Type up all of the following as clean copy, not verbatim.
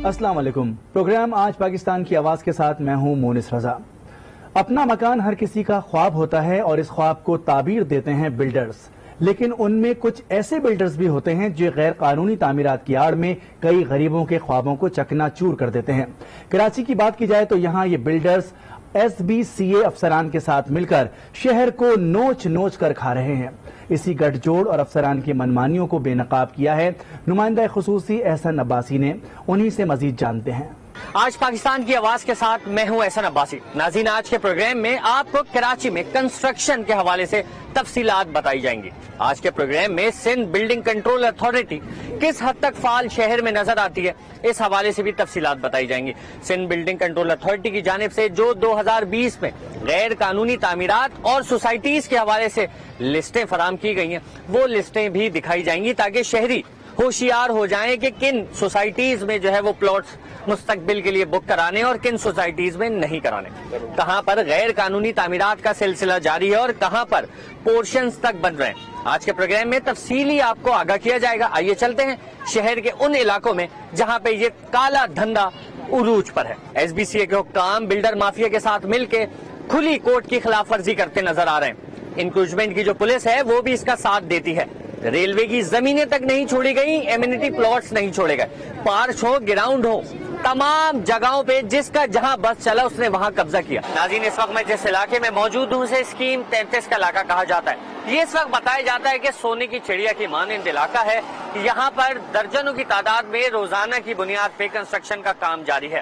السلام علیکم. پروگرام آج پاکستان کی آواز کے ساتھ میں ہوں مونس رضا. اپنا مکان ہر کسی کا خواب ہوتا ہے اور اس خواب کو تعبیر دیتے ہیں بلڈرز، لیکن ان میں کچھ ایسے بلڈرز بھی ہوتے ہیں جو غیر قانونی تعمیرات کی آڑ میں کئی غریبوں کے خوابوں کو چکنا چور کر دیتے ہیں. کراچی کی بات کی جائے تو یہاں یہ بلڈرز SBCA افسران کے ساتھ مل کر شہر کو نوچ نوچ کر کھا رہے ہیں. اسی گٹھ جوڑ اور افسران کی منمانیوں کو بے نقاب کیا ہے نمائندہ خصوصی احسن عباسی نے. انہی سے مزید جانتے ہیں. آج پاکستان کی آواز کے ساتھ میں ہوں احسن عباسی. ناظرین، آج کے پروگرام میں آپ کو کراچی میں کنسٹرکشن کے حوالے سے تفصیلات بتائی جائیں گی. آج کے پروگرام میں سندھ بلڈنگ کنٹرول اتھارٹی کس حد تک فعال شہر میں نظر آتی ہے، اس حوالے سے بھی تفصیلات بتائی جائیں گی. سندھ بلڈنگ کنٹرول اتھارٹی کی جانب سے جو 2020 میں غیر قانونی تعمیرات اور سوسائٹیز کے حوالے سے لسٹیں فراہم کی گئی ہیں، وہ لسٹیں بھی دکھائی جائیں گی تاکہ شہری ہوشیار ہو جائیں کہ کن سوسائٹیز میں جو ہے وہ پلاٹس مستقبل کے لیے بک کرانے اور کن سوسائٹیز میں نہیں کرانے، کہاں پر غیر قانونی تعمیرات کا سلسلہ جاری ہے اور کہاں پر پورشنز تک بن رہے ہیں. آج کے پروگرام میں تفصیلی آپ کو آگاہ کیا جائے گا. آئیے چلتے ہیں شہر کے ان علاقوں میں جہاں پہ یہ کالا دھندا عروج پر ہے. SBCA کے حکام بلڈر مافیا کے ساتھ مل کے کھلی کوٹ کی خلاف ورزی کرتے نظر آ رہے ہیں. انکروچمنٹ کی جو پولیس ہے وہ بھی اس کا ساتھ دیتی ہے. ریلوے کی زمینیں تک نہیں چھوڑی گئی، ایمینٹی پلاٹس نہیں چھوڑے گئے. پارک ہو، گراؤنڈ ہو، تمام جگہوں پہ جس کا جہاں بس چلا اس نے وہاں قبضہ کیا. ناظرین، اس وقت میں جس علاقے میں موجود ہوں اسے اسکیم 33 کا علاقہ کہا جاتا ہے. یہ اس وقت بتایا جاتا ہے کہ سونے کی چڑیا کی مانند علاقہ ہے. یہاں پر درجنوں کی تعداد میں روزانہ کی بنیاد پہ کنسٹرکشن کا کام جاری ہے.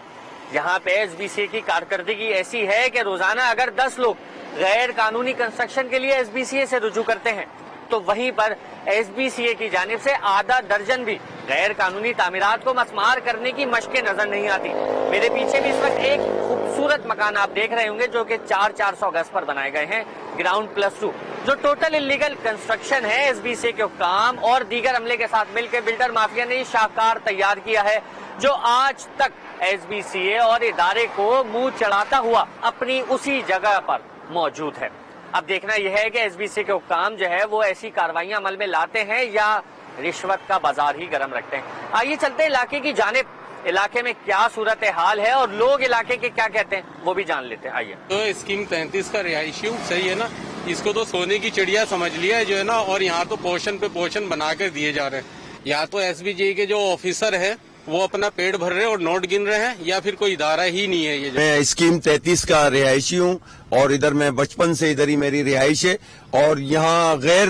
یہاں پہ SBCA کی کارکردگی ایسی ہے کہ روزانہ اگر 10 لوگ غیر قانونی کنسٹرکشن کے لیے SBCA سے رجوع کرتے ہیں تو وہیں پر SBCA کی جانب سے آدھا درجن بھی غیر قانونی تعمیرات کو مسمار کرنے کی مشقیں نظر نہیں آتی. میرے پیچھے بھی اس وقت ایک خوبصورت مکان آپ دیکھ رہے ہوں گے جو کہ 400 گز پر بنائے گئے ہیں، گراؤنڈ +2. جو ٹوٹل انلیگل کنسٹرکشن ہے SBCA کے حکام اور دیگر عملے کے ساتھ مل کے بلڈر مافیا نے شاہکار تیار کیا ہے جو آج تک SBCA اور ادارے کو منہ چڑھاتا ہوا اپنی اسی جگہ پر موجود ہے. اب دیکھنا یہ ہے کہ SBCA کے حکام جو ہے وہ ایسی کاروائیاں عمل میں لاتے ہیں یا رشوت کا بازار ہی گرم رکھتے ہیں. آئیے چلتے ہیں علاقے کی جانب. علاقے میں کیا صورتحال ہے اور لوگ علاقے کے کیا کہتے ہیں وہ بھی جان لیتے ہیں. آئیے. تو اسکیم 33 کا رہائشی صحیح ہے نا، اس کو تو سونے کی چڑیا سمجھ لیا ہے جو ہے نا، اور یہاں تو پورشن پہ پورشن بنا کر دیے جا رہے ہیں. یا تو SBCA کے جو آفیسر ہے وہ اپنا پیٹ بھر رہے ہیں اور نوٹ گن رہے ہیں، یا پھر کوئی ادارہ ہی نہیں ہے. یہ میں اسکیم 33 کا رہائشی ہوں اور ادھر میں بچپن سے ادھر ہی میری رہائش ہے. اور یہاں غیر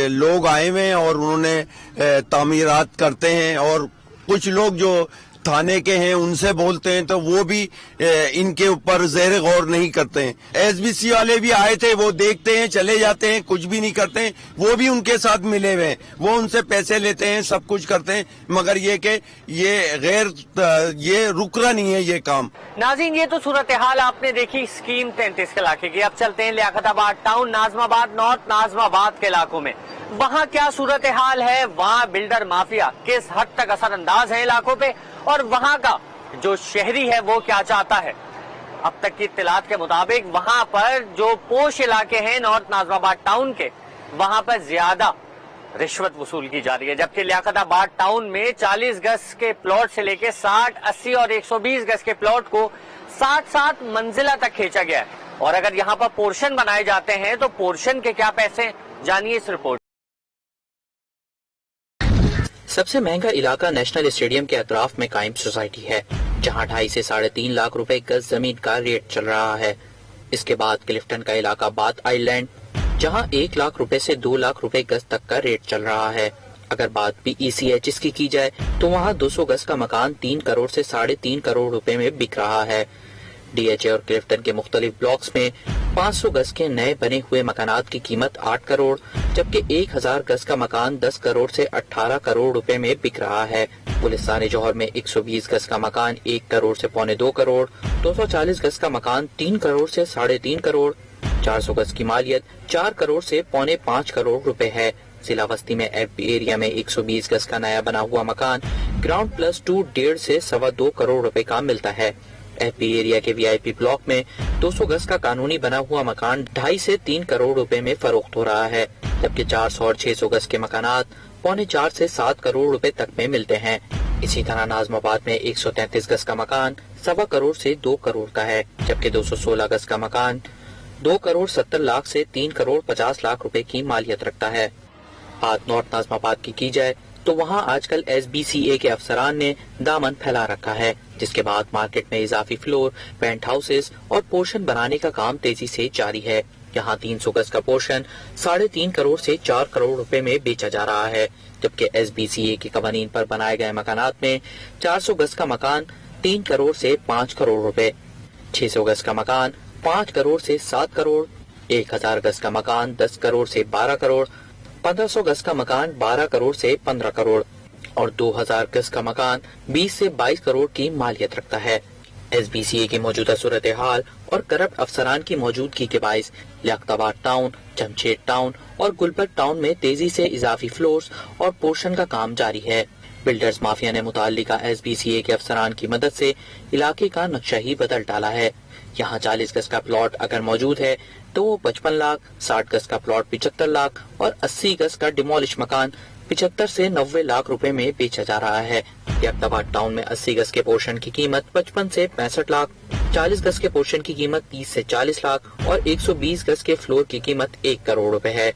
لوگ آئے ہوئے ہیں اور انہوں نے تعمیرات کرتے ہیں، اور کچھ لوگ جو تھانے کے ہیں ان سے بولتے ہیں تو وہ بھی ان کے اوپر زیر غور نہیں کرتے ہیں. SBCA والے بھی آئے تھے، وہ دیکھتے ہیں چلے جاتے ہیں، کچھ بھی نہیں کرتے ہیں. وہ بھی ان کے ساتھ ملے ہوئے ہیں، وہ ان سے پیسے لیتے ہیں، سب کچھ کرتے ہیں، مگر یہ کہ یہ رک رہا نہیں ہے یہ کام. ناظرین، یہ تو صورتحال آپ نے دیکھی اسکیم 33 کے علاقے کی. اب چلتے ہیں لیاقت آباد ٹاؤن، ناظم آباد نارتھ، ناظم آباد کے علاقوں میں. وہاں کیا صورتحال ہے، وہاں بلڈر مافیا کس حد تک اثر انداز ہے علاقوں پہ، اور وہاں کا جو شہری ہے وہ کیا چاہتا ہے. اب تک کی اطلاعات کے مطابق وہاں پر جو پوش علاقے ہیں نارتھ ناظم آباد ٹاؤن کے، وہاں پر زیادہ رشوت وصول کی جا رہی ہے، جبکہ لیاقت آباد ٹاؤن میں 40 گز کے پلاٹ سے لے کے 60، 80 اور 120 گز کے پلاٹ کو 7 منزلہ تک کھینچا گیا ہے. اور اگر یہاں پر پورشن بنائے جاتے ہیں تو پورشن کے کیا پیسے، جانیے اس رپورٹ. سب سے مہنگا علاقہ نیشنل اسٹیڈیم کے اطراف میں قائم سوسائٹی ہے، جہاں 2.5 سے 3.5 لاکھ روپے گز زمین کا ریٹ چل رہا ہے. اس کے بعد کلفٹن کا علاقہ بات آئی لینڈ، جہاں 1 لاکھ روپے سے 2 لاکھ روپے گز تک کا ریٹ چل رہا ہے. اگر بات PECH کی جائے تو وہاں 200 گز کا مکان 3 کروڑ سے 3.5 کروڑ روپے میں بک رہا ہے. DHA اور کلفٹن کے مختلف بلاکس میں 500 گز کے نئے بنے ہوئے مکانات کی قیمت 8 کروڑ، جبکہ 1000 گز کا مکان 10 کروڑ سے 18 کروڑ روپے میں بک رہا ہے. گلستان جوہر میں 120 گز کا مکان 1 کروڑ سے 1.25 کروڑ، 240 گز کا مکان 3 کروڑ سے 3.5 کروڑ، 400 گز کی مالیت 4 کروڑ سے 4.25 کروڑ روپے ہے. ضلع وسطی میں FB ایریا میں 120 گز کا نیا بنا ہوا مکان گراؤنڈ +2 1.5 سے 2.25 کروڑ روپے کا ملتا ہے. FB ایریا کے VIP بلاک میں 200 گز کا قانونی بنا ہوا مکان 2.5 سے 3 کروڑ روپے میں فروخت ہو رہا ہے، جبکہ 400 اور 600 گز کے مکانات 4.25 سے 7 کروڑ روپے تک میں ملتے ہیں. इसी तरह नाज़माबाद में 133 गज का मकान 1.25 करोड़ से 2 करोड़ का है, जबकि 216 गज का मकान 2 करोड़ 70 लाख से 3 करोड़ 50 लाख रुपए की मालियत रखता है। बात नॉर्थ नाज़माबाद की जाए तो वहां आजकल SBCA के अफसरान ने दामन फैला रखा है, जिसके बाद मार्केट में इजाफी फ्लोर, पेंट हाउसेस और पोर्शन बनाने का काम तेजी से जारी है। यहाँ 300 गज का पोर्शन 3.5 करोड़ से 4 करोड़ रुपए में बेचा जा रहा है, जबकि SBCA के कवानीन पर बनाए गए मकानात में 400 गज का मकान 3 करोड़ से 5 करोड़ रुपए, 600 गज का मकान 5 करोड़ से 7 करोड़, 1000 गज का मकान 10 करोड़ से 12 करोड़, 1500 गज का मकान 12 करोड़ से 15 करोड़ और 2000 गज का मकान 20 से 22 करोड़ की मालियत रखता है। SBCA की मौजूदा सूरत हाल और करप्ट अफसरान की मौजूदगी के बाइस लियाकताबाद टाउन, जमशेद टाउन और गुलबर्ग टाउन में तेजी से इजाफी फ्लोर्स और पोर्शन का काम जारी है। बिल्डर्स माफिया ने मुताल्लिका SBCA के अफसरान की मदद से इलाके का नक्शा ही बदल डाला है। यहाँ 40 गज का प्लॉट अगर मौजूद है तो वो 55 लाख, 60 गज का प्लॉट 75 लाख और 80 गज का डिमोलिश मकान 75 से 90 लाख रुपए में बेचा जा रहा है। लियाकताबाद टाउन में 80 गज के पोर्शन की कीमत 55 से 65 लाख, 40 गज के पोर्शन की कीमत 30 से 40 लाख और 120 गज के फ्लोर की कीमत 1 करोड़ रुपए है।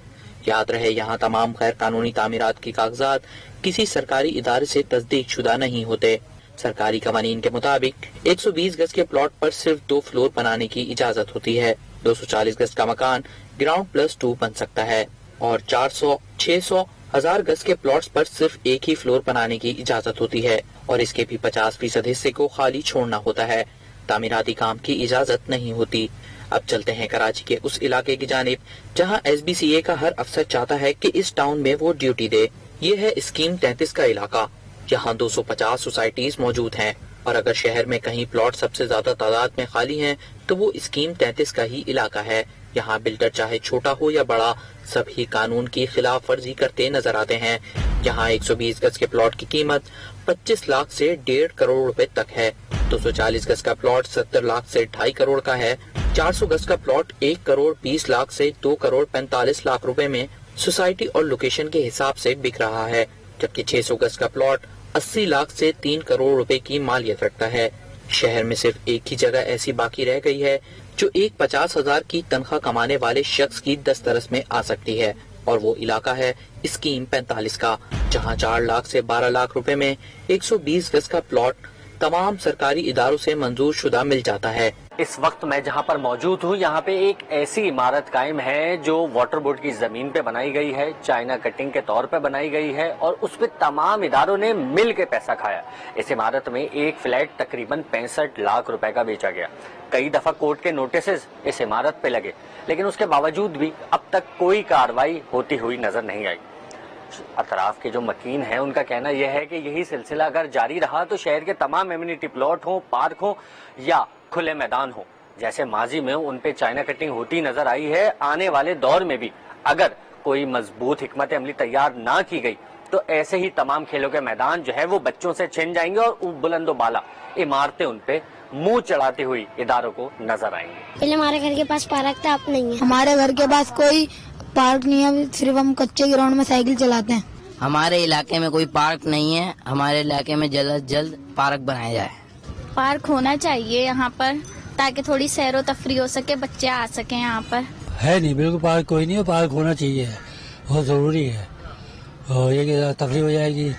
याद रहे, यहाँ तमाम गैर कानूनी तामीरात के कागजात किसी सरकारी इदारे से तस्दीक शुदा नहीं होते। सरकारी कवानीन के मुताबिक 120 गज के प्लॉट पर सिर्फ 2 फ्लोर बनाने की इजाजत होती है। 240 गज का मकान ग्राउंड प्लस 2 बन सकता है और 400, 600, 1000 गज के प्लॉट्स पर सिर्फ एक ही फ्लोर बनाने की इजाजत होती है और इसके भी 50% हिस्से को खाली छोड़ना होता है। तामीराती काम की इजाजत नहीं होती। अब चलते हैं कराची के उस इलाके की जानिब जहां SBCA का हर अफसर चाहता है कि इस टाउन में वो ड्यूटी दे। ये है स्कीम 33 का इलाका। यहाँ 250 सोसाइटीज मौजूद हैं और अगर शहर में कहीं प्लॉट सबसे ज्यादा तादाद में खाली हैं तो वो स्कीम 33 का ही इलाका है। यहाँ बिल्डर चाहे छोटा हो या बड़ा सभी कानून की खिलाफ वर्जी करते नजर आते हैं। यहाँ 120 गज के प्लॉट की कीमत 25 लाख से 1.5 करोड़ रुपए तक है। 240 गज का प्लॉट 70 लाख से 2.5 करोड़ का है। 400 गज का प्लॉट 1 करोड़ 20 लाख से 2 करोड़ 45 लाख रुपए में सोसाइटी और लोकेशन के हिसाब से बिक रहा है, जबकि 600 गज का प्लॉट 80 लाख से 3 करोड़ रुपए की मालियत रखता है। शहर में सिर्फ एक ही जगह ऐसी बाकी रह गई है जो एक 50,000 की तनख्वाह कमाने वाले शख्स की दस्तरस में आ सकती है और वो इलाका है स्कीम 45 का, जहां 4 लाख से 12 लाख रुपए में 120 गज का प्लॉट तमाम सरकारी इदारों से मंजूर शुदा मिल जाता है। इस वक्त मैं जहां पर मौजूद हूं, यहाँ पे एक ऐसी इमारत कायम है जो वाटर बोर्ड की जमीन पे बनाई गई है, चाइना कटिंग के तौर पे बनाई गई है और उस पे तमाम इदारों ने मिल के पैसा खाया। इस इमारत में एक फ्लैट तकरीबन 65 लाख रुपए का बेचा गया। कई दफा कोर्ट के नोटिसेस इस इमारत पे लगे, लेकिन उसके बावजूद भी अब तक कोई कार्रवाई होती हुई नजर नहीं आई। अतराफ के जो मकीन हैं उनका कहना यह है कि यही सिलसिला अगर जारी रहा तो शहर के तमाम एम्यूनिटी प्लॉट हो, पार्क हो या खुले मैदान हो, जैसे माजी में उन पे चाइना कटिंग होती नजर आई है, आने वाले दौर में भी अगर कोई मजबूत हिकमत अमली तैयार ना की गई तो ऐसे ही तमाम खेलों के मैदान जो है वो बच्चों से छिन जाएंगे और बुलंदो बाला इमारतें उन पे मुंह चढ़ाती हुई इदारों को नजर आएंगी। पहले हमारे घर के पास पार्क था, अब नहीं है। हमारे घर के पास कोई पार्क नहीं है, सिर्फ हम कच्चे ग्राउंड में साइकिल चलाते हैं। हमारे इलाके में कोई पार्क नहीं है, हमारे इलाके में जल्द से जल्द पार्क बनाया जाए। पार्क होना चाहिए यहाँ पर ताकि थोड़ी सैर व तफरी हो सके, बच्चे आ सके यहाँ पर। है नहीं, बिल्कुल पार्क कोई नहीं है, पार्क होना चाहिए, बहुत जरूरी है और ये तफरी हो जाएगी,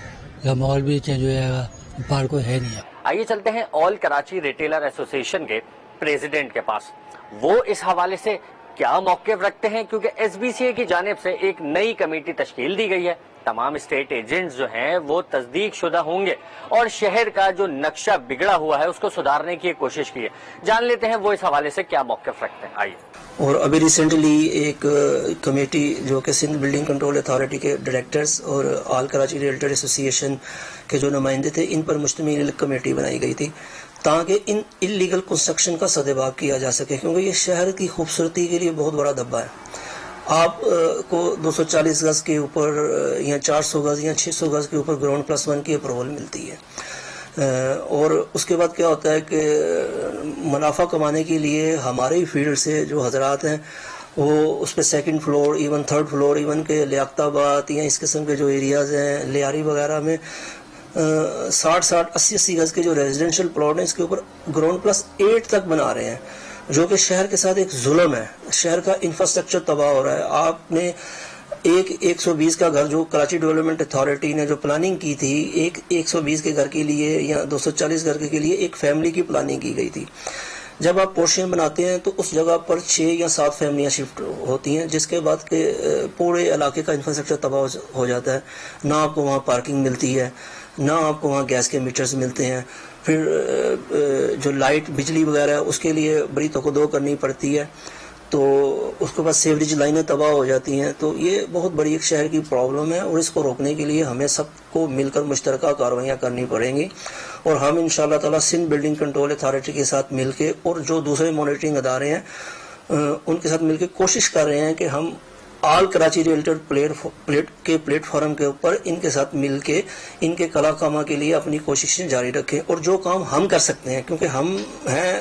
माहौल भी चेंज हो जाएगा, पार्क कोई है नहीं है। आइए चलते हैं ऑल कराची रिटेलर एसोसिएशन के प्रेसिडेंट के पास, वो इस हवाले से क्या मौक़िफ़ रखते हैं, क्योंकि SBCA की जानिब से एक नई कमेटी तश्कील दी गई है। तमाम स्टेट एजेंट्स जो हैं वो तस्दीक शुदा होंगे और शहर का जो नक्शा बिगड़ा हुआ है उसको सुधारने की कोशिश की है। जान लेते हैं वो इस हवाले से क्या मौक़िफ़ रखते हैं। आइए। और अभी रिसेंटली एक कमेटी जो कि सिंध बिल्डिंग कंट्रोल अथॉरिटी के डायरेक्टर्स और ऑल कराची रियल्टर एसोसिएशन के जो नुमाइंदे थे, इन पर मुश्तमिल कमेटी बनाई गई थी ताकि इन इलीगल कंस्ट्रक्शन का सदेबाब किया जा सके, क्योंकि ये शहर की खूबसूरती के लिए बहुत बड़ा धब्बा है। आप को 240 गज के ऊपर या 400 गज या 600 गज के ऊपर ग्राउंड प्लस 1 की अप्रूवल मिलती है और उसके बाद क्या होता है कि मुनाफा कमाने के लिए हमारे ही फील्ड से जो हजरात हैं वो उस पर second floor, even third floor, even के लियाकताबाद या इस किस्म के जो एरियाज़ हैं लियारी वगैरह में 60 80 گز کے جو ریزیڈینشل پلاٹ ہیں اس کے اوپر گراؤنڈ +8 تک بنا رہے ہیں، جو کہ شہر کے ساتھ ایک ظلم ہے. شہر کا انفراسٹرکچر تباہ ہو رہا ہے. آپ نے 120 کا گھر جو کراچی ڈیولپمنٹ اتھارٹی نے جو پلاننگ کی تھی، 120 کے گھر کے لیے یا 240 گھر کے لیے ایک فیملی کی پلاننگ کی گئی تھی. جب آپ پورشن بناتے ہیں تو اس جگہ پر 6 یا 7 فیملیاں شفٹ ہوتی ہیں، جس کے بعد کہ پورے علاقے کا انفراسٹرکچر تباہ ہو جاتا ہے. نہ آپ کو وہاں پارکنگ ملتی ہے، نہ آپ کو وہاں گیس کے میٹرز ملتے ہیں. پھر جو لائٹ بجلی وغیرہ ہے اس کے لیے بڑی توقع کرنی پڑتی ہے، تو اس کے بعد سیوریج لائنیں تباہ ہو جاتی ہیں. تو یہ بہت بڑی ایک شہر کی پرابلم ہے، اور اس کو روکنے کے لیے ہمیں سب کو مل کر مشترکہ کارروائیاں کرنی پڑیں گی. اور ہم انشاءاللہ تعالی سندھ بلڈنگ کنٹرول اتھارٹی کے ساتھ مل کے اور جو دوسرے مانیٹرنگ ادارے ہیں ان کے ساتھ مل کے کوشش کر رہے ہیں کہ ہم آل کراچی ریئلٹر پلیٹ فارم کے اوپر ان کے ساتھ مل کے ان کے کلا کامہ کے لیے اپنی کوششیں جاری رکھیں. اور جو کام ہم کر سکتے ہیں، کیونکہ ہم ہیں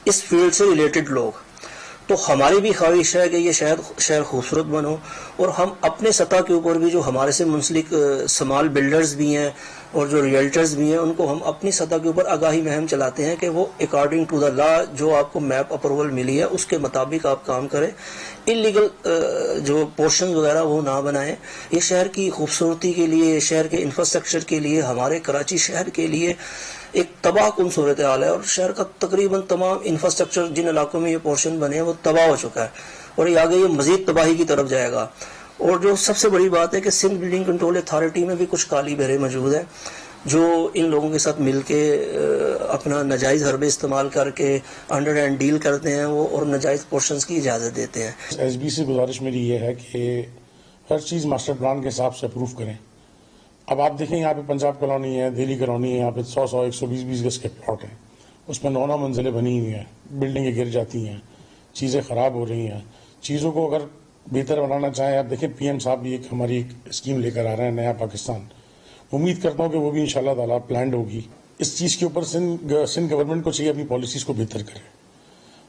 اس فیلڈ سے ریلیٹڈ لوگ، تو ہماری بھی خواہش ہے کہ یہ شہر خوبصورت بنو. اور ہم اپنے سطح کے اوپر بھی جو ہمارے سے منسلک سمال بلڈرز بھی ہیں اور جو ریئلٹرز بھی ہیں، ان کو ہم اپنی سطح کے اوپر آگاہی مہم چلاتے ہیں کہ وہ اکارڈنگ ٹو دا لا جو آپ کو میپ اپروول ملی ہے اس کے مطابق آپ کام کریں. انلیگل جو پورشن وغیرہ وہ نہ بنائیں. یہ شہر کی خوبصورتی کے لیے، شہر کے انفراسٹرکچر کے لیے، ہمارے کراچی شہر کے لیے ایک تباہ کن صورتحال ہے. اور شہر کا تقریباً تمام انفراسٹرکچر جن علاقوں میں یہ پورشن بنے ہیں وہ تباہ ہو چکا ہے، اور یہ آگے یہ مزید تباہی کی طرف جائے گا. اور جو سب سے بڑی بات ہے کہ سندھ بلڈنگ کنٹرول اتھارٹی میں بھی کچھ کالی بہرے موجود ہیں جو ان لوگوں کے ساتھ مل کے اپنا ناجائز حربے استعمال کر کے انڈر ہینڈ ڈیل کرتے ہیں وہ، اور ناجائز پورشنز کی اجازت دیتے ہیں. ایس بی سے گزارش میری یہ ہے کہ ہر چیز ماسٹر پلان کے حساب سے اپروو کریں. اب آپ دیکھیں یہاں پہ پنجاب کالونی ہے، دہلی کالونی ہے، یہاں پہ 100 120 گز کے پلاٹ ہیں، اس میں 9 منزلیں بنی ہوئی ہیں، بلڈنگیں گر جاتی ہیں، چیزیں خراب ہو رہی ہیں. چیزوں کو اگر بہتر بنانا چاہیں، آپ دیکھیں پی ایم صاحب بھی ایک ہماری ایک اسکیم لے کر آ رہے ہیں، نیا پاکستان. امید کرتا ہوں کہ وہ بھی انشاءاللہ تعالیٰ پلانڈ ہوگی. اس چیز کے اوپر سندھ گورنمنٹ کو چاہیے اپنی پالیسیز کو بہتر کرے.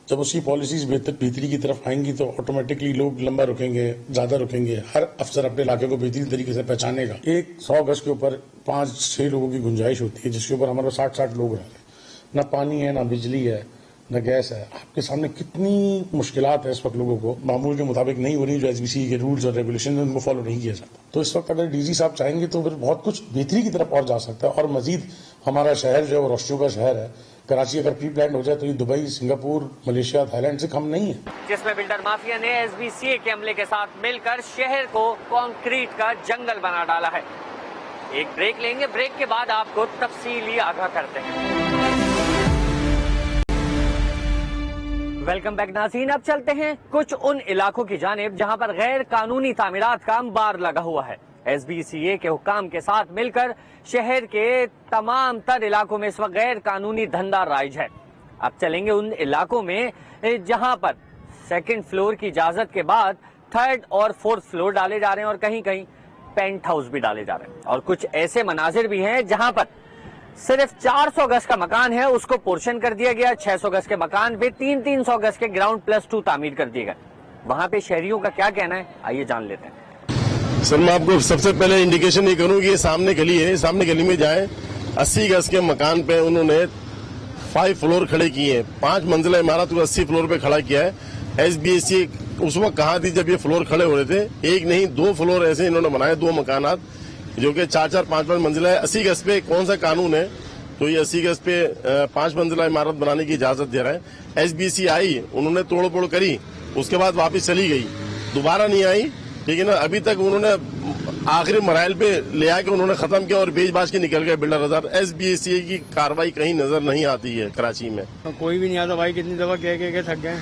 جب اس کی پالیسیز بہتری کی طرف آئیں گی تو آٹومیٹکلی لوگ لمبا رکیں گے، زیادہ رکیں گے. ہر افسر اپنے علاقے کو بہترین طریقے سے پہچانے گا. 100 گز کے اوپر 5-6 لوگوں کی گنجائش ہوتی ہے، جس کے اوپر ہمارے 60 لوگ رہ رہے ہیں. نہ پانی ہے، نہ بجلی ہے، نہ گیس ہے. آپ کے سامنے کتنی مشکلات ہے اس وقت لوگوں کو معمول کے مطابق نہیں ہو رہی، جو ایس بی سی کے رولز اور ریگولیشن ان کو فالو نہیں کیا جاتا. تو اس وقت اگر ڈی سی صاحب چاہیں گے تو پھر بہت کچھ بہتری کی طرف اور جا سکتا ہے. اور مزید ہمارا شہر جو ہے وہ روشنیوں کا شہر ہے. کراچی اگر پری پلانڈ ہو جائے تو یہ Dubai, Singapore, Malaysia, Thailand سے کم نہیں ہے. جس میں بلڈر مافیا نے ایس بی سی اے کے عملے کے ساتھ مل کر شہر کو کانکریٹ کا جنگل بنا ڈالا ہے. ایک بریک لیں گے، بریک کے بعد آپ کو تفصیلی آگاہ کرتے ہیں. ویلکم بیک ناظرین. اب چلتے ہیں کچھ ان علاقوں کی جانب جہاں پر غیر قانونی تعمیرات کا انبار لگا ہوا ہے. ایس بی سی اے کے حکام کے ساتھ مل کر شہر کے تمام تر علاقوں میں اس وقت غیر قانونی دھندا رائج ہے. اب چلیں گے ان علاقوں میں جہاں پر 2nd فلور کی اجازت کے بعد 3rd اور 4th فلور ڈالے جا رہے ہیں، اور کہیں کہیں پینٹ ہاؤس بھی ڈالے جا رہے ہیں. اور کچھ ایسے مناظر بھی ہیں جہاں پر صرف 400 گز کا مکان ہے، اس کو پورشن کر دیا گیا. 600 گز کے مکان پہ 300 گز کے گراؤنڈ +2 تعمیر کر دیے گئے. وہاں پہ شہریوں کا کیا کہنا ہے، آئیے جان لیتے ہیں. سر میں آپ کو سب سے پہلے انڈیکیشن یہ کروں کہ یہ سامنے گلی ہے، سامنے گلی میں جائیں. 80 گز کے مکان پہ انہوں نے 5 فلور کھڑے کیے ہیں. 5 منزلہ عمارت کو 80 فلور پہ کھڑا کیا ہے. ایس بی ایس سی اس وقت کہاں تھی جب یہ فلور کھڑے ہو رہے تھے؟ 1 نہیں 2 فلور ایسے انہوں نے بنائے، 2 مکانات جو کہ 4-4 5-5 منزلہ ہے. 80 گز پہ کون سا قانون ہے تو یہ 80 گز پہ 5 منزلہ عمارت بنانے کی اجازت دے رہا ہے؟ ایس بی سی آئی، انہوں نے توڑ پھوڑ کری، اس کے بعد واپس چلی گئی، دوبارہ نہیں آئی. ٹھیک ہے نا. ابھی تک انہوں نے آخری مراحل پہ لے آ کے انہوں نے ختم کیا اور بیچ باچ کے نکل گئے بلڈر ہزار. ایس بی ایس سی کی کاروائی کہیں نظر نہیں آتی ہے کراچی میں. کوئی بھی نہیں آتا بھائی، کتنی دفعہ کہہ تھک گئے،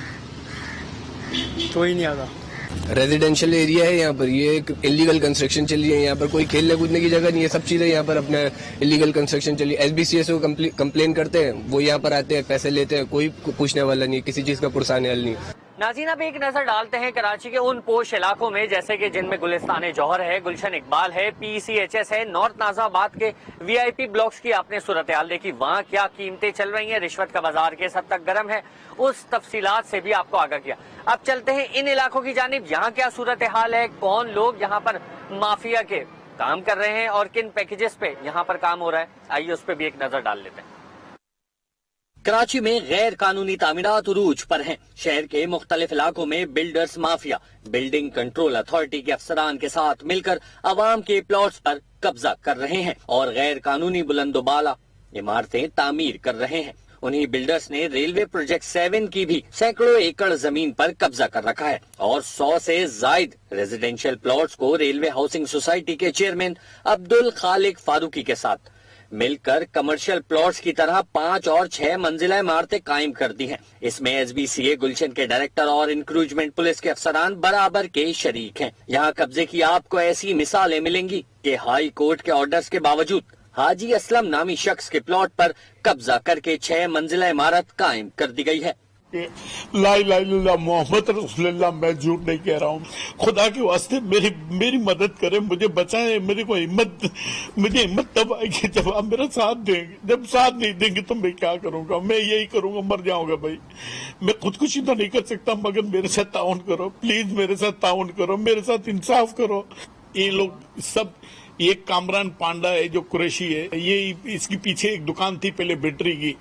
کوئی نہیں آتا. ریزیڈینشیل ایریا ہے یہاں پر، یہ ایک انلیگل کنسٹرکشن چل رہی ہے یہاں پر. کوئی کھیلنے کودنے کی جگہ نہیں ہے، سب چیزیں یہاں پر اپنا انلیگل کنسٹرکشن چل رہی ہے. ایس بی سی ایس کو کمپلین کرتے ہیں، وہ یہاں پر آتے ہیں، پیسے لیتے ہیں، کوئی پوچھنے والا نہیں، کسی چیز کا پرسان حل نہیں. ناظرین اب ایک نظر ڈالتے ہیں کراچی کے ان پوش علاقوں میں جیسے کہ جن میں گلستان جوہر ہے، گلشن اقبال ہے، پی سی ایچ ایس ہے، نارتھ نازم آباد کے وی آئی پی بلاکس کی آپ نے صورتحال دیکھی. وہاں کیا قیمتیں چل رہی ہیں، رشوت کا بازار کس حد تک گرم ہے، اس تفصیلات سے بھی آپ کو آگاہ کیا. اب چلتے ہیں ان علاقوں کی جانب، یہاں کیا صورتحال ہے، کون لوگ یہاں پر مافیا کے काम कर रहे हैं और किन पैकेजेस पे यहाँ पर काम हो रहा है, आइए उस पर भी एक नजर डाल लेते हैं। कराची में गैर कानूनी तामीरात उरूज पर हैं। शहर के मुख्तलिफ इलाकों में builders mafia building control authority के अफसरान के साथ मिलकर अवाम के प्लॉट्स पर कब्जा कर रहे हैं और गैर कानूनी बुलंदोबाला इमारतें तामीर कर रहे हैं। उन्हीं बिल्डर्स ने रेलवे प्रोजेक्ट 7 की भी सैकड़ों एकड़ जमीन पर कब्जा कर रखा है और 100 से जायद रेजिडेंशियल प्लॉट्स को रेलवे हाउसिंग सोसाइटी के चेयरमैन अब्दुल खालिक फारूकी के साथ मिलकर कमर्शियल प्लॉट्स की तरह 5 और 6 मंजिला इमारतें कायम कर दी हैं। इसमें SBCA गुलशन के डायरेक्टर और इंक्रूजमेंट पुलिस के अफसरान बराबर के शरीक हैं। यहाँ कब्जे की आपको ऐसी मिसालें मिलेंगी कि हाई कोर्ट के ऑर्डर्स के बावजूद हाजी असलम नामी शख्स के प्लॉट पर कब्जा करके 6 मंजिला इमारत कायम कर दी गई है। ला इलाहा इल्लल्लाह मोहम्मद रसूलुल्लाह, मैं झूठ नहीं कह रहा हूँ। खुदा के वास्ते मेरी मदद करें, मुझे बचाएं, मुझे हिम्मत तब आएगी जब आप मेरा साथ देंगे। जब साथ नहीं देंगे तो मैं क्या करूँगा? मैं यही करूँगा, मर जाऊंगा भाई। मैं खुदकुशी तो नहीं कर सकता, मगर मेरे साथ ताउन करो प्लीज, मेरे साथ ताउन करो, मेरे साथ इंसाफ करो। ये लोग सब, ये कामरान पांडा है जो कुरैशी है, ये इसके पीछे एक दुकान थी पहले बैटरी की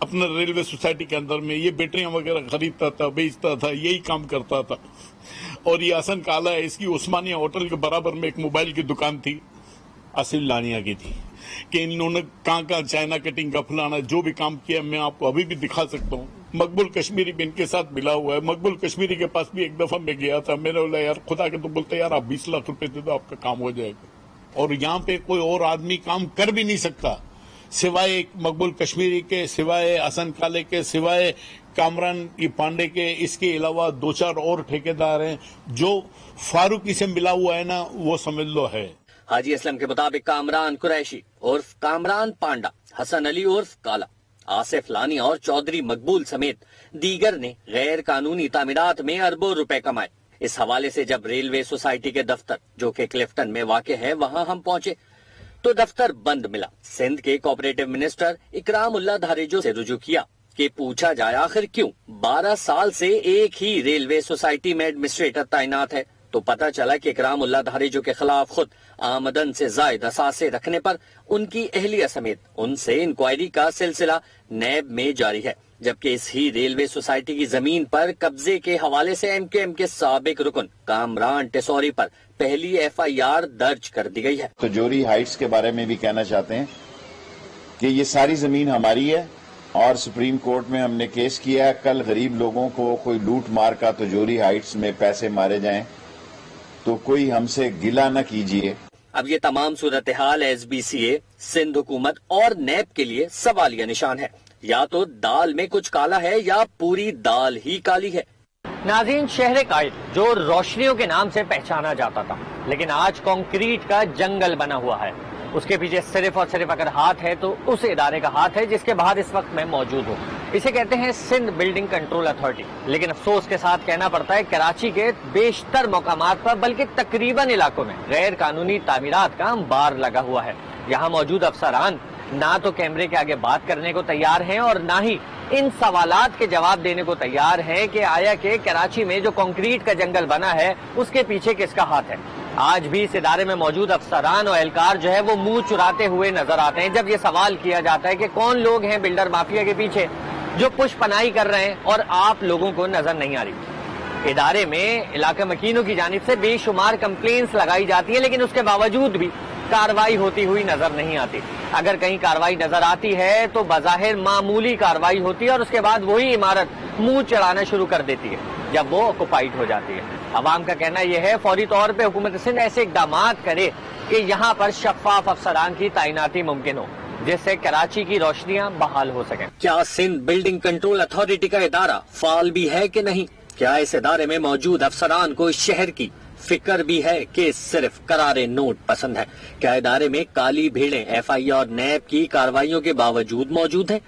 अपना रेलवे सोसाइटी के अंदर में, ये बैटरियां वगैरह खरीदता था, बेचता था, यही काम करता था। और ये हसन काला है, इसकी उस्मानिया होटल के बराबर में एक मोबाइल की दुकान थी, आसिफ लानिया की थी। कि इन्होंने कहाँ चाइना कटिंग का फलाना जो भी काम किया मैं आपको अभी भी दिखा सकता हूँ। मकबूल कश्मीरी भी इनके साथ मिला हुआ है। मकबूल कश्मीरी के पास भी एक दफा मैं गया था, मैंने बोला यार खुदा के तो बोलते यार आप 20 लाख रुपए दे दो आपका काम हो जाएगा। और यहाँ पे कोई और आदमी काम कर भी नहीं सकता सिवाय मकबूल कश्मीरी के, सिवाय हसन काले के, सिवाय कामरान पांडे के। इसके अलावा 2-4 और ठेकेदार हैं जो फारूकी से मिला हुआ है ना, वो समझ लो है। हाजी असलम के मुताबिक कामरान कुरैशी उर्फ कामरान पांडा, हसन अली उर्फ काला, आसिफ लानी और चौधरी मकबूल समेत दीगर ने गैर कानूनी तामीरात में अरबों रुपए कमाए। इस हवाले से जब रेलवे सोसाइटी के दफ्तर जो कि क्लिफ्टन में वाक़े है वहां हम पहुंचे तो दफ्तर बंद मिला। सिंध के कोऑपरेटिव मिनिस्टर इकराम उल्लाह धारेजो से रुजू किया कि पूछा जाए आखिर क्यों 12 साल से एक ही रेलवे सोसाइटी में एडमिनिस्ट्रेटर तैनात है, तो पता चला कि इकराम उल्लाह धारेजो के खिलाफ खुद आमदन से जायद असासे रखने पर उनकी अहलिया समेत उनसे इंक्वायरी का सिलसिला नैब में जारी है। जबकि इस ही रेलवे सोसाइटी की जमीन पर कब्जे के हवाले से MKM के साबिक रुकन कामरान टेसौरी पर पहली FIR दर्ज कर दी गई है। तो जोरी हाइट्स के बारे में भी कहना चाहते हैं कि ये सारी जमीन हमारी है और सुप्रीम कोर्ट में हमने केस किया है। कल गरीब लोगों को कोई लूट मार का तो जोरी हाइट्स में पैसे मारे जाएं तो कोई हमसे गिला न कीजिए। अब ये तमाम सूरत हाल SBCA, सिंध हुकूमत और नैब के लिए सवालिया निशान है। या तो दाल में कुछ काला है या पूरी दाल ही काली है। नाज़रीन, शहर कायल जो रोशनियों के नाम से पहचाना जाता था लेकिन आज कंक्रीट का जंगल बना हुआ है, उसके पीछे सिर्फ और सिर्फ अगर हाथ है तो उस इदारे का हाथ है जिसके बाहर इस वक्त मैं मौजूद हूँ। इसे कहते हैं सिंध बिल्डिंग कंट्रोल अथॉरिटी। लेकिन अफसोस के साथ कहना पड़ता है कराची के बेशतर मकामात पर बल्कि तकरीबन इलाकों में गैर कानूनी तामीरात का अंबार लगा हुआ है। यहाँ मौजूद अफसरान ना तो कैमरे के आगे बात करने को तैयार हैं और ना ही इन सवालात के जवाब देने को तैयार हैं कि आया कि कराची में जो कंक्रीट का जंगल बना है उसके पीछे किसका हाथ है। आज भी इस इदारे में मौजूद अफसरान और एहलकार जो है वो मुंह चुराते हुए नजर आते हैं जब ये सवाल किया जाता है कि कौन लोग हैं बिल्डर माफिया के पीछे जो पुष्पनाई कर रहे हैं और आप लोगों को नजर नहीं आ रही। इदारे में इलाका मकीनों की जानिब से बेशुमार कंप्लेंट्स लगाई जाती है लेकिन उसके बावजूद भी कार्रवाई होती हुई नजर नहीं आती। अगर कहीं कार्रवाई नजर आती है तो बज़ाहिर मामूली कार्रवाई होती है और उसके बाद वही इमारत मुंह चढ़ाना शुरू कर देती है जब वो ऑक्युपाइड हो जाती है। अवाम का कहना यह है फौरी तौर पे हुकूमत सिंध ऐसे इकदाम करे कि यहाँ पर शफाफ अफसरान की तैनाती मुमकिन हो जिससे कराची की रोशनियां बहाल हो सके। क्या सिंध बिल्डिंग कंट्रोल अथॉरिटी का इदारा फाल भी है कि नहीं? क्या इस इदारे में मौजूद अफसरान को इस शहर की फिक्र भी है कि सिर्फ करारे नोट पसंद है? क्या इदारे में काली भीड़ें FI और नैब की कार्रवाइयों के बावजूद मौजूद है?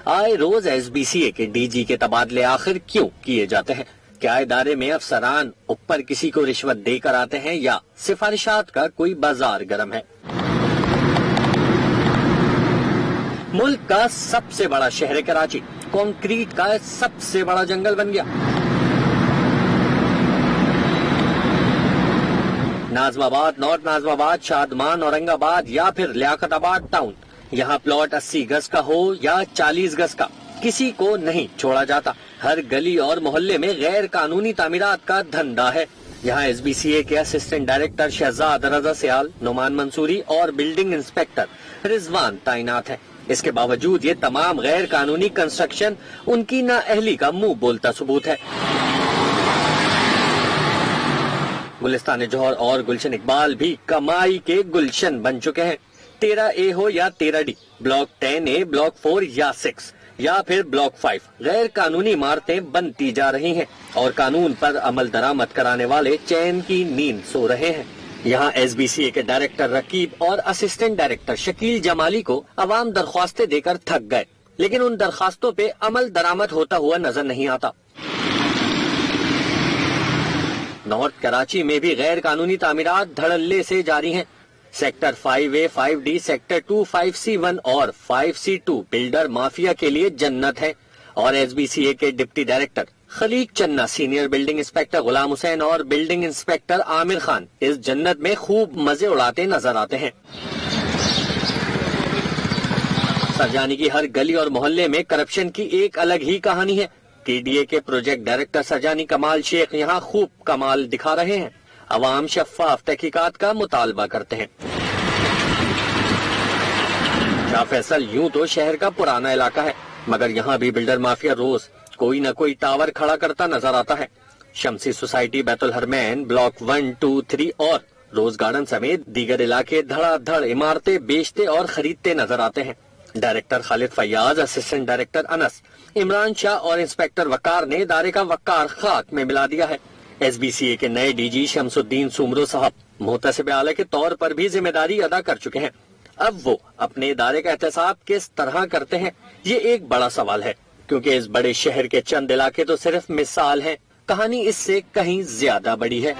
आए रोज SBCA के DG के तबादले आखिर क्यों किए जाते हैं? क्या इदारे में अफसरान ऊपर किसी को रिश्वत देकर आते हैं या सिफारिशात का कोई बाजार गर्म है? मुल्क का सबसे बड़ा शहर कराची कंक्रीट का सबसे बड़ा जंगल बन गया। नाज़िम आबाद, नॉर्थ नाज़िम आबाद, शादमान, औरंगाबाद या फिर लियाकताबाद टाउन, यहाँ प्लॉट 80 गज का हो या 40 गज का, किसी को नहीं छोड़ा जाता। हर गली और मोहल्ले में गैर कानूनी तामीरात का धंधा है। यहाँ SBCA के असिस्टेंट डायरेक्टर शहजाद रजा सियाल, नुमान मंसूरी और बिल्डिंग इंस्पेक्टर रिजवान तैनात हैं। इसके बावजूद ये तमाम गैर कानूनी कंस्ट्रक्शन उनकी नाअहली का मुंह बोलता सबूत है। गुलिस्तान जौहर और गुलशन इकबाल भी कमाई के गुलशन बन चुके हैं। 13A हो या 13D, ब्लॉक 10A, ब्लॉक 4 या 6 या फिर ब्लॉक 5, गैर कानूनी इमारतें बनती जा रही हैं और कानून पर अमल दरामद कराने वाले चैन की नींद सो रहे हैं। यहाँ SBCA के डायरेक्टर रकीब और असिस्टेंट डायरेक्टर शकील जमाली को अवाम दरख्वास्तें देकर थक गए, लेकिन उन दरख्वास्तों पे अमल दरामद होता हुआ नजर नहीं आता। नॉर्थ कराची में भी गैर कानूनी तामीरात धड़ल्ले से जारी हैं। Sector 5A, 5D, sector 2, 5C1 और 5C2 बिल्डर माफिया के लिए जन्नत है और SBCA के डिप्टी डायरेक्टर खलीक चन्ना, senior building inspector Ghulam Hussain और बिल्डिंग इंस्पेक्टर आमिर खान इस जन्नत में खूब मजे उड़ाते नजर आते हैं। सरजानी की हर गली और मोहल्ले में करप्शन की एक अलग ही कहानी है। TDA के प्रोजेक्ट डायरेक्टर सरजानी कमाल शेख यहाँ खूब कमाल दिखा रहे हैं। अवाम शफाफ तहकीकात का मुतालबा करते हैं। शाह फैसल यूं तो शहर का पुराना इलाका है, मगर यहाँ भी बिल्डर माफिया रोज कोई न कोई टावर खड़ा करता नजर आता है। शमसी सोसाइटी, बैतुल हरमैन, ब्लॉक 1, 2, 3 और रोज गार्डन समेत दीगर इलाके धड़ाधड़ इमारतें बेचते और खरीदते नजर आते हैं। Director Khalid Faiyaz, assistant director Anas, Imran Shah और इंस्पेक्टर वकार ने इदारे का वकार खाक में मिला दिया है। SBCA के नए DG शमसुद्दीन सुमरो साहब मुहतसिब आला के तौर पर भी जिम्मेदारी अदा कर चुके हैं। अब वो अपने इदारे का एहतसाब किस तरह करते हैं, ये एक बड़ा सवाल है, क्योंकि इस बड़े शहर के चंद इलाके तो सिर्फ मिसाल हैं, कहानी इससे कहीं ज्यादा बड़ी है।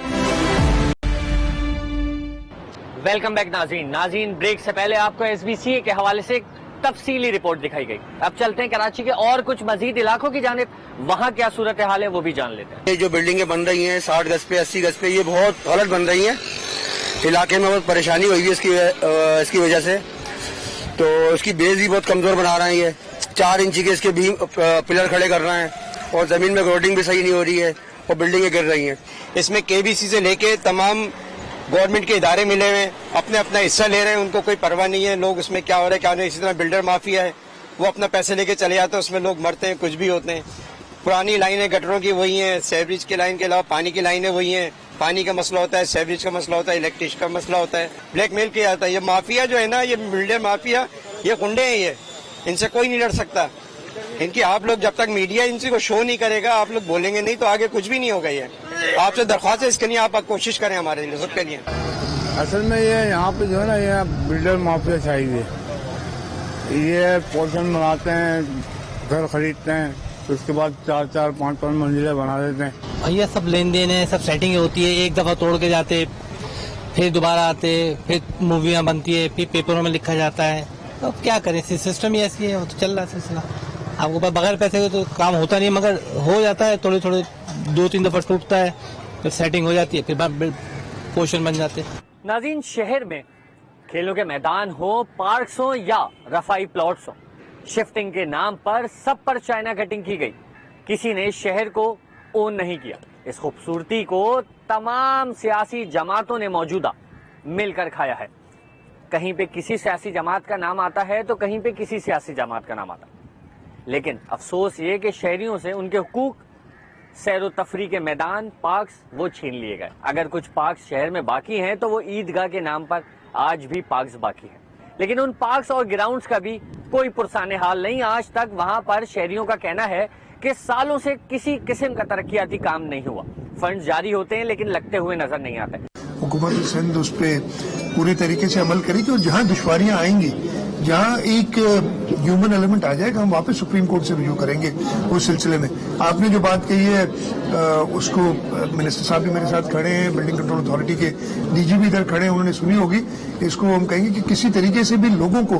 वेलकम बैक नाज़रीन, ब्रेक से पहले आपको SBCA के हवाले से तफसीली रिपोर्ट दिखाई गई। अब चलते हैं कराची के और कुछ मजीद इलाकों की जानिब, वहाँ क्या सूरत हाल है वो भी जान लेते हैं। ये जो बिल्डिंगें बन रही हैं 60 गज पे, 80 गज पे, ये बहुत गलत बन रही हैं। इलाके में बहुत परेशानी हुई है इसकी वजह से। तो उसकी बेस भी बहुत कमजोर बना रहे हैं। ये 4 इंची के इसके भी पिलर खड़े कर रहे हैं और जमीन में ग्रोडिंग भी सही नहीं हो रही है और बिल्डिंगें गिर रही हैं। इसमें KBC से लेके तमाम गवर्नमेंट के इदारे मिले हुए, अपने अपना हिस्सा ले रहे हैं, उनको कोई परवाह नहीं है लोग उसमें क्या हो रहा है क्या नहीं। इसी तरह बिल्डर माफिया है, वो अपना पैसे लेके चले जाते हैं, उसमें लोग मरते हैं, कुछ भी होते हैं। पुरानी लाइनें गटरों की वही हैं, सेवरेज की लाइन के अलावा पानी की लाइनें वही हैं। पानी का मसला होता है, सेवरेज का मसला होता है, इलेक्ट्रिसिटी का मसला होता है, ब्लैकमेल किया जाता है। ये माफिया जो है ना, ये बिल्डर माफिया, ये गुंडे हैं, ये इनसे कोई नहीं लड़ सकता। इनकी आप लोग जब तक मीडिया इनसे को शो नहीं करेगा, आप लोग बोलेंगे नहीं तो आगे कुछ भी नहीं होगा। ये आपसे दरख्वास्त है, इसके लिए आप कोशिश करें हमारे लिए, सबके लिए। असल में ये यहाँ पे जो है ना, ये बिल्डर माफिया चाहिए। ये पोर्शन बनाते हैं, घर खरीदते हैं, तो उसके बाद 4-4, 5-5 मंजिलें बना देते हैं। भैया सब लेन देन है, सब सेटिंग होती है। एक दफा तोड़ के जाते, फिर दोबारा आते, फिर मूवियाँ बनती है, फिर पेपरों में लिखा जाता है। तो अब क्या करें, सिस्टम ही ऐसी है, वो तो चल रहा है सिलसिला। आपको बगैर पैसे के तो काम होता नहीं, मगर हो जाता है। थोड़े 2-3 दफा टूटता है, फिर सेटिंग हो जाती है, फिर पोर्शन बन जाते हैं। नाज़रीन, शहर में खेलों के मैदान हो, पार्क्स हो या रफाई प्लॉट्स हो, शिफ्टिंग के नाम पर सब पर चाइना कटिंग की गई। किसी ने शहर को ओन नहीं किया। इस खूबसूरती को तमाम सियासी जमातों ने मौजूदा मिलकर खाया है। कहीं पे किसी सियासी जमात का नाम आता है तो कहीं पे किसी सियासी जमात का नाम आता है। लेकिन अफसोस ये कि शहरियों से उनके हुकूक, सैर तफरी के मैदान, पार्क्स, वो छीन लिए गए। अगर कुछ पार्क्स शहर में बाकी हैं तो वो ईदगाह के नाम पर आज भी पार्क्स बाकी हैं। लेकिन उन पार्क्स और ग्राउंड्स का भी कोई पुरसाने हाल नहीं। आज तक वहां पर शहरियों का कहना है कि सालों से किसी किस्म का तरक्याती काम नहीं हुआ। फंड जारी होते हैं लेकिन लगते हुए नजर नहीं आते। हुकूमत सिंध उस पर पूरी तरीके से अमल करेगी और जहां दुश्वारियां आएंगी, जहां एक ह्यूमन एलिमेंट आ जाएगा, हम वापस सुप्रीम कोर्ट से रिव्यू करेंगे उस सिलसिले में। आपने जो बात कही है उसको मिनिस्टर साहब भी मेरे साथ खड़े हैं, बिल्डिंग कंट्रोल अथॉरिटी के DG भी इधर खड़े हैं, उन्होंने सुनी होगी। इसको हम कहेंगे कि किसी तरीके से भी लोगों को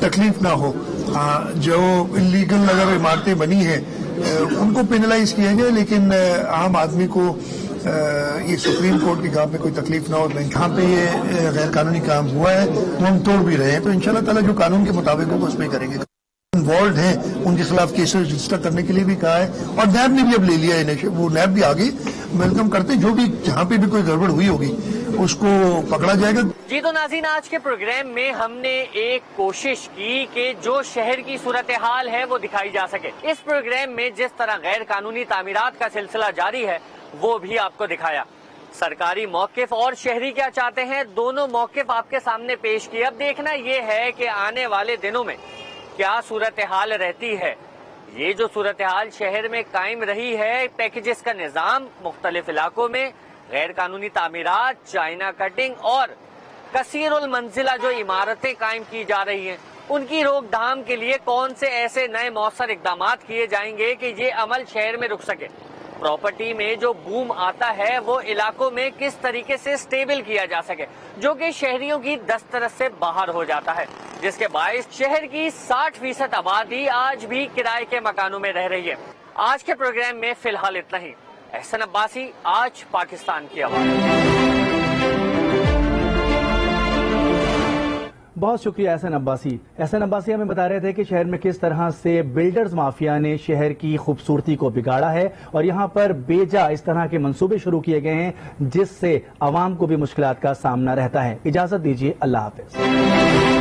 तकलीफ ना हो। जो इलीगल अगर इमारतें बनी हैं उनको पेनलाइज किया जाए, लेकिन आम आदमी को ये सुप्रीम कोर्ट की गांव में कोई तकलीफ ना हो। जहाँ पे ये गैर कानूनी काम हुआ है वो हम तोड़ भी रहे हैं, तो इंशाल्लाह ताला जो कानून के मुताबिक होगा उस पर करेंगे। इन्वॉल्व हैं उनके खिलाफ केस रजिस्टर करने के लिए भी कहा है, और नैब ने भी अब ले लिया है, वो नैब भी आगे वेलकम करते, जो भी जहाँ पे भी कोई गड़बड़ हुई होगी उसको पकड़ा जाएगा। जी तो नाज़रीन, आज के प्रोग्राम में हमने एक कोशिश की कि जो शहर की सूरत हाल है वो दिखाई जा सके। इस प्रोग्राम में जिस तरह गैर कानूनी तामीरात का सिलसिला जारी है वो भी आपको दिखाया। सरकारी मौक़िफ़ और शहरी क्या चाहते हैं, दोनों मौक़िफ़ आपके सामने पेश किए। अब देखना ये है कि आने वाले दिनों में क्या सूरत हाल रहती है। ये जो सूरत हाल शहर में कायम रही है, पैकेजेस का निज़ाम, मुख्तलिफ इलाकों में गैर कानूनी तामीरात, चाइना कटिंग और कसीरुल मंजिला जो इमारतें कायम की जा रही हैं, उनकी रोकथाम के लिए कौन से ऐसे नए मौसर इकदामात किए जाएंगे कि ये अमल शहर में रुक सके। प्रॉपर्टी में जो बूम आता है वो इलाकों में किस तरीके से स्टेबल किया जा सके, जो कि शहरियों की दस्तरस से बाहर हो जाता है, जिसके बायस शहर की 60% आबादी आज भी किराए के मकानों में रह रही है। आज के प्रोग्राम में फिलहाल इतना ही। एहसन अब्बासी, आज पाकिस्तान की आवाज़। बहुत शुक्रिया एहसन अब्बासी। एहसन अब्बासी हमें बता रहे थे कि शहर में किस तरह से बिल्डर्स माफिया ने शहर की खूबसूरती को बिगाड़ा है और यहाँ पर बेजा इस तरह के मंसूबे शुरू किए गए हैं जिससे आवाम को भी मुश्किलात का सामना रहता है। इजाजत दीजिए, अल्लाह हाफिज।